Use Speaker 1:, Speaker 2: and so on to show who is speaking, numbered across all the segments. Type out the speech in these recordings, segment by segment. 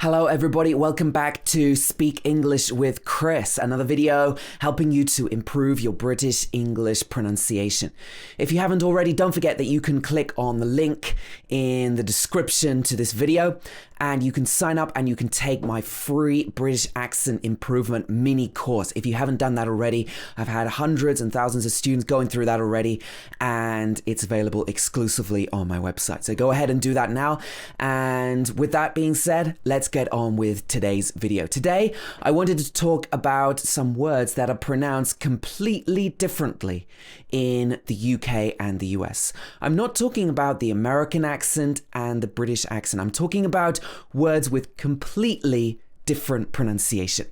Speaker 1: Hello everybody, welcome back to Speak English with Chris, another video helping you to improve your British English pronunciation. If you haven't already, don't forget that you can click on the link in the description to this video and you can sign up and you can take my free British accent improvement mini course. If you haven't done that already, I've had hundreds and thousands of students going through that already and it's available exclusively on my website. So go ahead and do that now. And with that being said, let's get on with today's video. Today, I wanted to talk about some words that are pronounced completely differently in the UK and the US. I'm not talking about the American accent and the British accent. I'm talking about words with completely different pronunciation.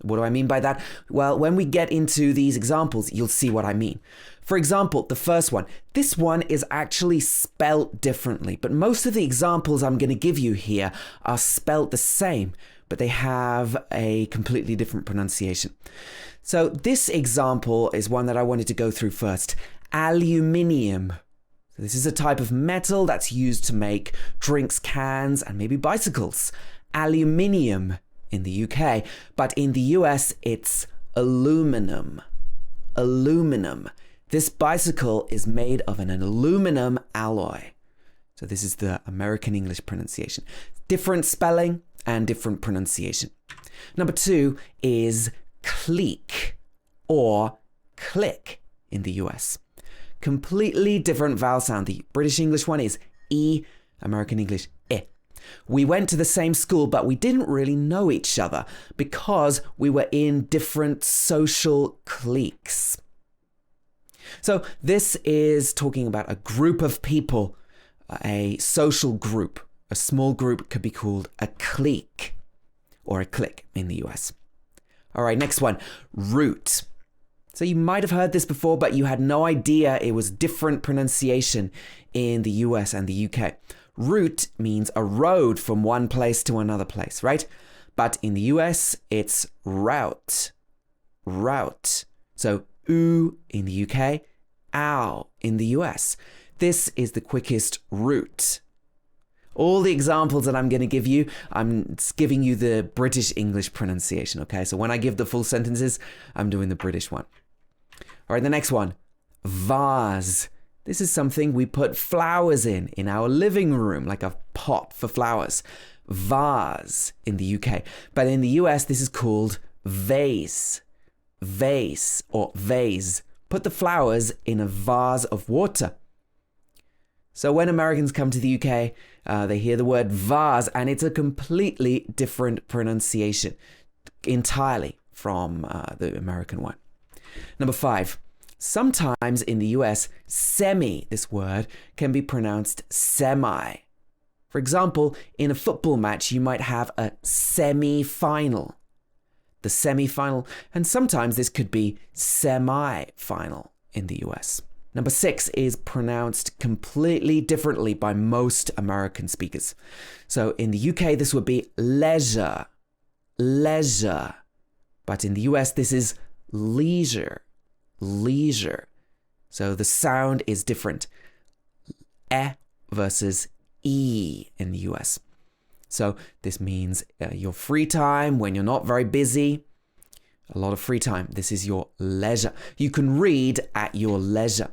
Speaker 1: What do I mean by that? Well, when we get into these examples, you'll see what I mean. For example, the first one. This one is actually spelt differently, but most of the examples I'm going to give you here are spelt the same, but they have a completely different pronunciation. So this example is one that I wanted to go through first. Aluminium. So this is a type of metal that's used to make drinks, cans, and maybe bicycles. Aluminium in the UK, but in the US, it's aluminum. Aluminum. This bicycle is made of an aluminum alloy. So this is the American English pronunciation. Different spelling and different pronunciation. Number two is clique or click in the US. Completely different vowel sound. The British English one is E, American English I. We went to the same school, but we didn't really know each other because we were in different social cliques. So this is talking about a group of people, a social group. A small group could be called a clique or a clique in the US. All right, next one, raut. So you might have heard this before, but you had no idea it was different pronunciation in the US and the UK. Raut means a road from one place to another place, right? But in the US, it's raut. Raut. So oo in the UK, ow in the US. This is the quickest route. All the examples that I'm going to give you, I'm giving you the British English pronunciation, okay? So when I give the full sentences, I'm doing the British one. All right, the next one, vase. This is something we put flowers in our living room, like a pot for flowers. Vase in the UK. But in the US, this is called vase. Vase or vase. Put the flowers in a vase of water. So when Americans come to the UK, they hear the word vase and it's a completely different pronunciation entirely from the American one. Number five, sometimes in the US, semi, this word, can be pronounced semi. For example, in a football match, you might have a semi-final. The semi-final, and sometimes this could be semi-final in the US. Number six is pronounced completely differently by most American speakers. So in the UK, this would be leisure, leisure. But in the US, this is leisure, leisure. So the sound is different. E versus E in the US. So this means your free time when you're not very busy. A lot of free time. This is your leisure. You can read at your leisure.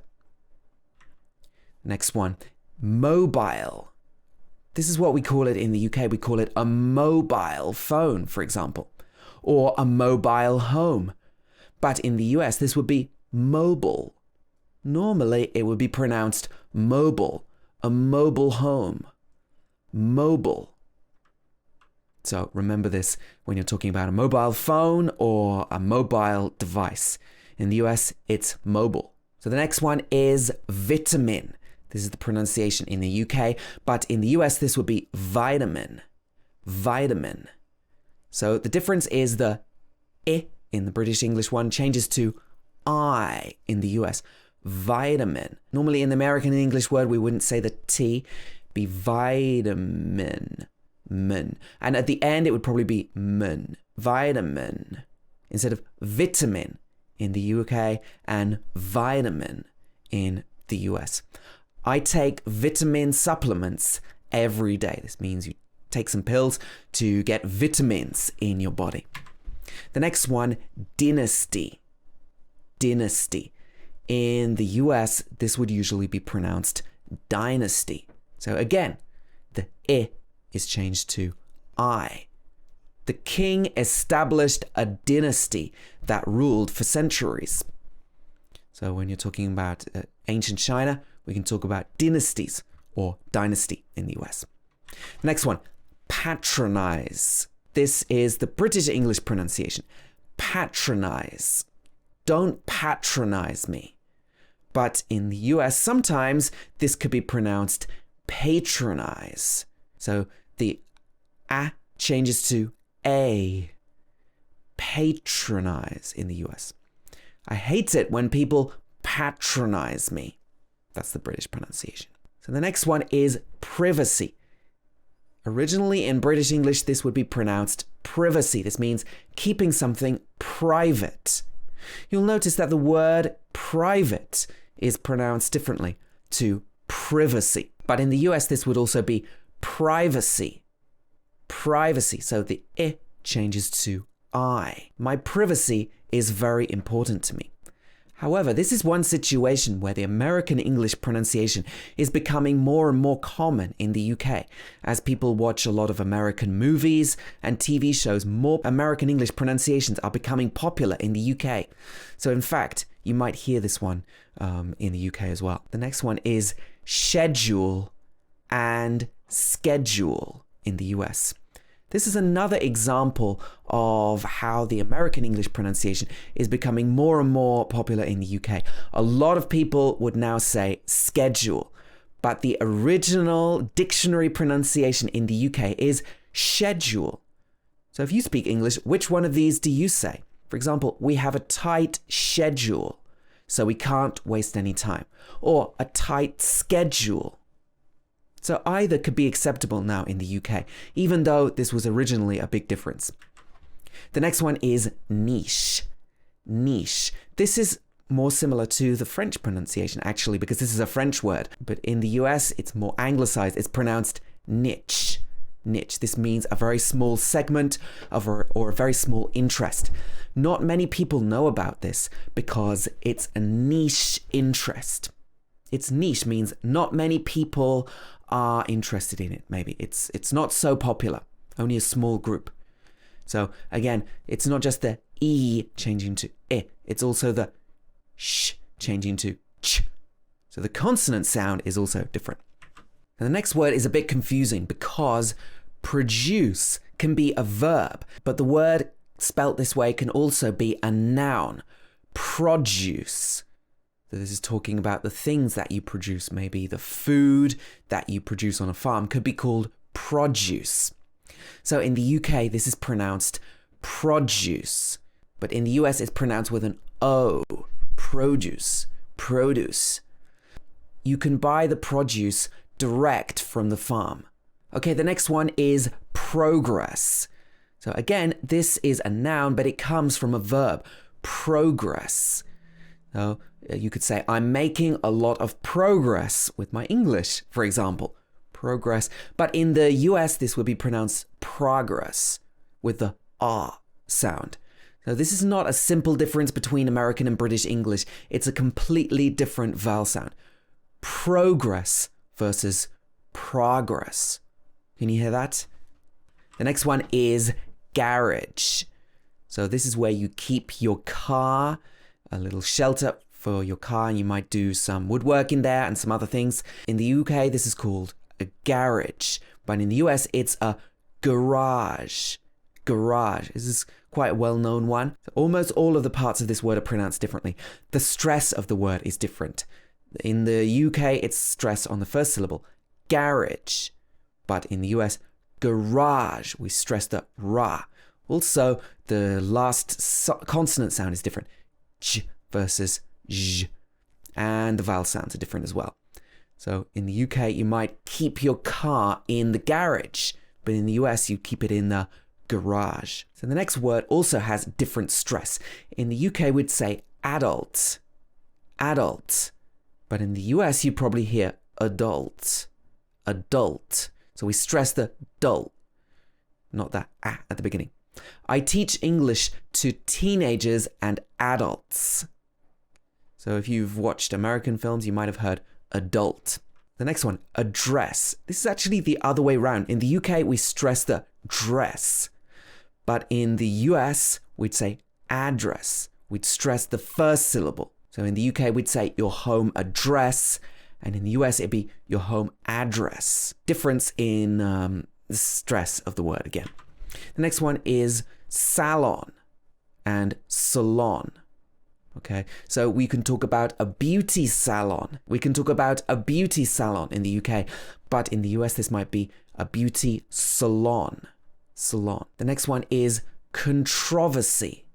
Speaker 1: Next one, mobile. This is what we call it in the UK. We call it a mobile phone, for example, or a mobile home. But in the US, this would be mobile. Normally, it would be pronounced mobile, a mobile home, mobile. So remember this when you're talking about a mobile phone or a mobile device. In the US, it's mobile. So the next one is vitamin. This is the pronunciation in the UK, but in the US, this would be vitamin, vitamin. So the difference is the I in the British English one changes to I in the US. Vitamin. Normally in the American English word, we wouldn't say the T, be vitamin, min. And at the end, it would probably be min, vitamin, instead of vitamin in the UK and vitamin in the US. I take vitamin supplements every day. This means you take some pills to get vitamins in your body. The next one, dynasty. Dynasty. In the US, this would usually be pronounced dynasty. So again, the I is changed to I. The king established a dynasty that ruled for centuries. So when you're talking about ancient China, we can talk about dynasties or dynasty in the US. The next one, patronize. This is the British English pronunciation. Patronize. Don't patronize me. But in the US, sometimes this could be pronounced patronize. So the A changes to A. Patronize in the US. I hate it when people patronize me. That's the British pronunciation. So the next one is privacy. Originally in British English, this would be pronounced privacy. This means keeping something private. You'll notice that the word private is pronounced differently to privacy. But in the US, this would also be privacy. Privacy. So the I changes to I. My privacy is very important to me. However, this is one situation where the American English pronunciation is becoming more and more common in the UK. As people watch a lot of American movies and TV shows, more American English pronunciations are becoming popular in the UK. So in fact, you might hear this one in the UK as well. The next one is schedule and schedule in the US. This is another example of how the American English pronunciation is becoming more and more popular in the UK. A lot of people would now say schedule, but the original dictionary pronunciation in the UK is schedule. So if you speak English, which one of these do you say? For example, we have a tight schedule, so we can't waste any time. Or a tight schedule. So either could be acceptable now in the UK, even though this was originally a big difference. The next one is niche. Niche. This is more similar to the French pronunciation, actually, because this is a French word. But in the US, it's more anglicized. It's pronounced niche. Niche. This means a very small segment of or a very small interest. Not many people know about this because it's a niche interest. It's niche means not many people are interested in it, maybe. It's not so popular, only a small group. So again, it's not just the E changing to I, it's also the sh changing to ch. So the consonant sound is also different. And the next word is a bit confusing because produce can be a verb, but the word spelt this way can also be a noun. Produce. So this is talking about the things that you produce. Maybe the food that you produce on a farm could be called produce. So in the UK, this is pronounced produce. But in the US, it's pronounced with an O. Produce. Produce. You can buy the produce direct from the farm. Okay, the next one is progress. So again, this is a noun, but it comes from a verb. Progress. So you could say, I'm making a lot of progress with my English, for example. Progress. But in the US, this would be pronounced progress with the R sound. So this is not a simple difference between American and British English. It's a completely different vowel sound. Progress versus progress. Can you hear that? The next one is garage. So this is where you keep your car, a little shelter for your car, and you might do some woodwork in there and some other things. In the UK, this is called a garage, but in the US, it's a garage. Garage. This is quite a well-known one. Almost all of the parts of this word are pronounced differently. The stress of the word is different. In the UK, it's stress on the first syllable, garage. But in the US, garage, we stress the ra. Also, the last consonant sound is different. J versus j. And the vowel sounds are different as well. So in the UK, you might keep your car in the garage, but in the US, you keep it in the garage. So the next word also has different stress. In the UK, we'd say adult. Adult. But in the US, you probably hear adult. Adult. So we stress the dult not that at the beginning. I teach English to teenagers and adults. So if you've watched American films, you might have heard adult. The next one, address. This is actually the other way around. In the UK, we stress the dress. But in the US, we'd say address. We'd stress the first syllable. So in the UK, we'd say your home address. And in the US, it'd be your home address. Difference in the stress of the word again. The next one is salon and salon. Okay, so we can talk about a beauty salon. We can talk about a beauty salon in the UK, but in the US, this might be a beauty salon. Salon. The next one is controversy.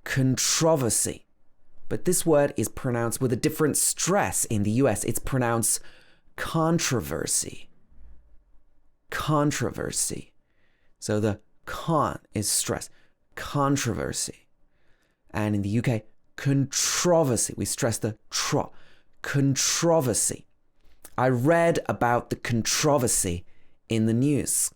Speaker 1: Controversy. But this word is pronounced with a different stress in the US. It's pronounced controversy. Controversy. So the con is stress. Controversy. And in the UK, controversy. We stress the tro. Controversy. I read about the controversy in the news.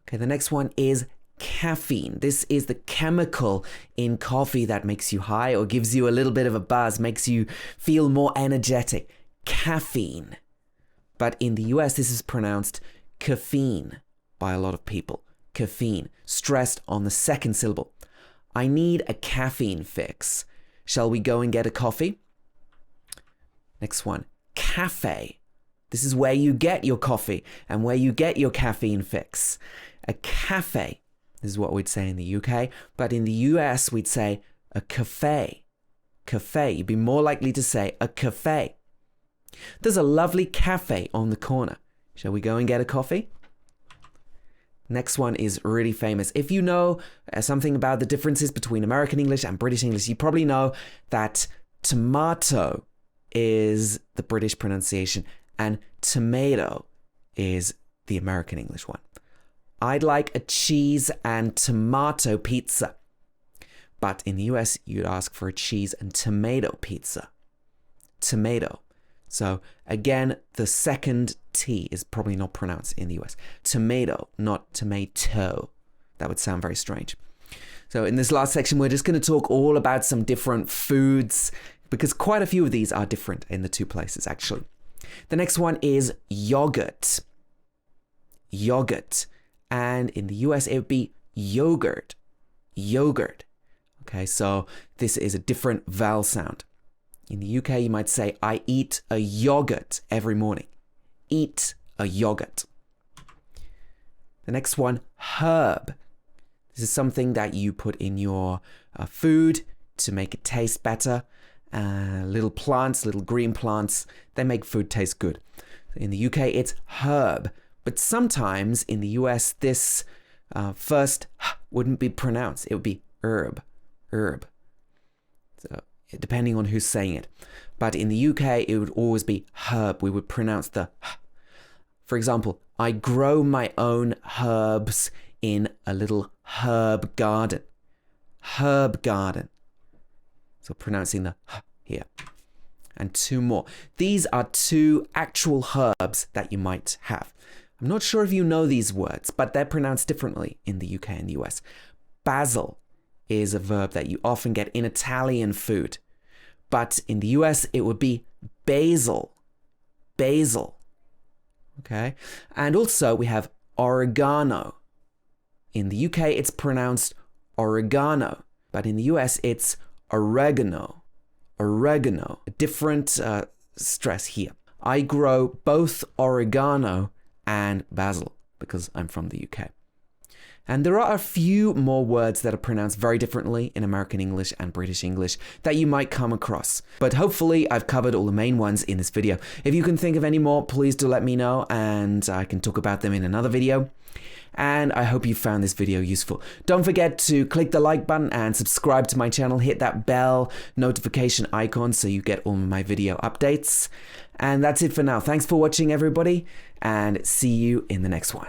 Speaker 1: Okay, the next one is caffeine. This is the chemical in coffee that makes you high or gives you a little bit of a buzz, makes you feel more energetic. Caffeine. But in the US, this is pronounced caffeine by a lot of people. Caffeine, stressed on the second syllable. I need a caffeine fix. Shall we go and get a coffee? Next one, cafe. This is where you get your coffee and where you get your caffeine fix. A cafe. This is what we'd say in the UK, but in the US, we'd say a cafe. Cafe. You'd be more likely to say a cafe. There's a lovely cafe on the corner. Shall we go and get a coffee? Next one is really famous. If you know something about the differences between American English and British English, you probably know that tomato is the British pronunciation and tomato is the American English one. I'd like a cheese and tomato pizza. But in the US, you'd ask for a cheese and tomato pizza. Tomato. So again, the second T is probably not pronounced in the US. Tomato, not tomato. That would sound very strange. So in this last section, we're just going to talk all about some different foods because quite a few of these are different in the two places, actually. The next one is yogurt. Yogurt. And in the US, it would be yogurt. Yogurt. Okay, so this is a different vowel sound. In the UK, you might say, I eat a yogurt every morning. Eat a yogurt. The next one, herb. This is something that you put in your food to make it taste better. Little plants, little green plants, they make food taste good. In the UK, it's herb. But sometimes in the US, this first wouldn't be pronounced. It would be herb. Herb. So depending on who's saying it. But in the UK, it would always be herb. We would pronounce the h. For example, I grow my own herbs in a little herb garden. Herb garden. So pronouncing the h here. And two more. These are two actual herbs that you might have. I'm not sure if you know these words, but they're pronounced differently in the UK and the US. Basil is a verb that you often get in Italian food. But in the US, it would be basil. Basil. Okay? And also we have oregano. In the UK, it's pronounced oregano. But in the US, it's oregano. Oregano. A different stress here. I grow both oregano and basil because I'm from the UK. And there are a few more words that are pronounced very differently in American English and British English that you might come across. But hopefully I've covered all the main ones in this video. If you can think of any more, please do let me know and I can talk about them in another video. And I hope you found this video useful. Don't forget to click the like button and subscribe to my channel. Hit that bell notification icon so you get all my video updates. And that's it for now. Thanks for watching, everybody, and see you in the next one.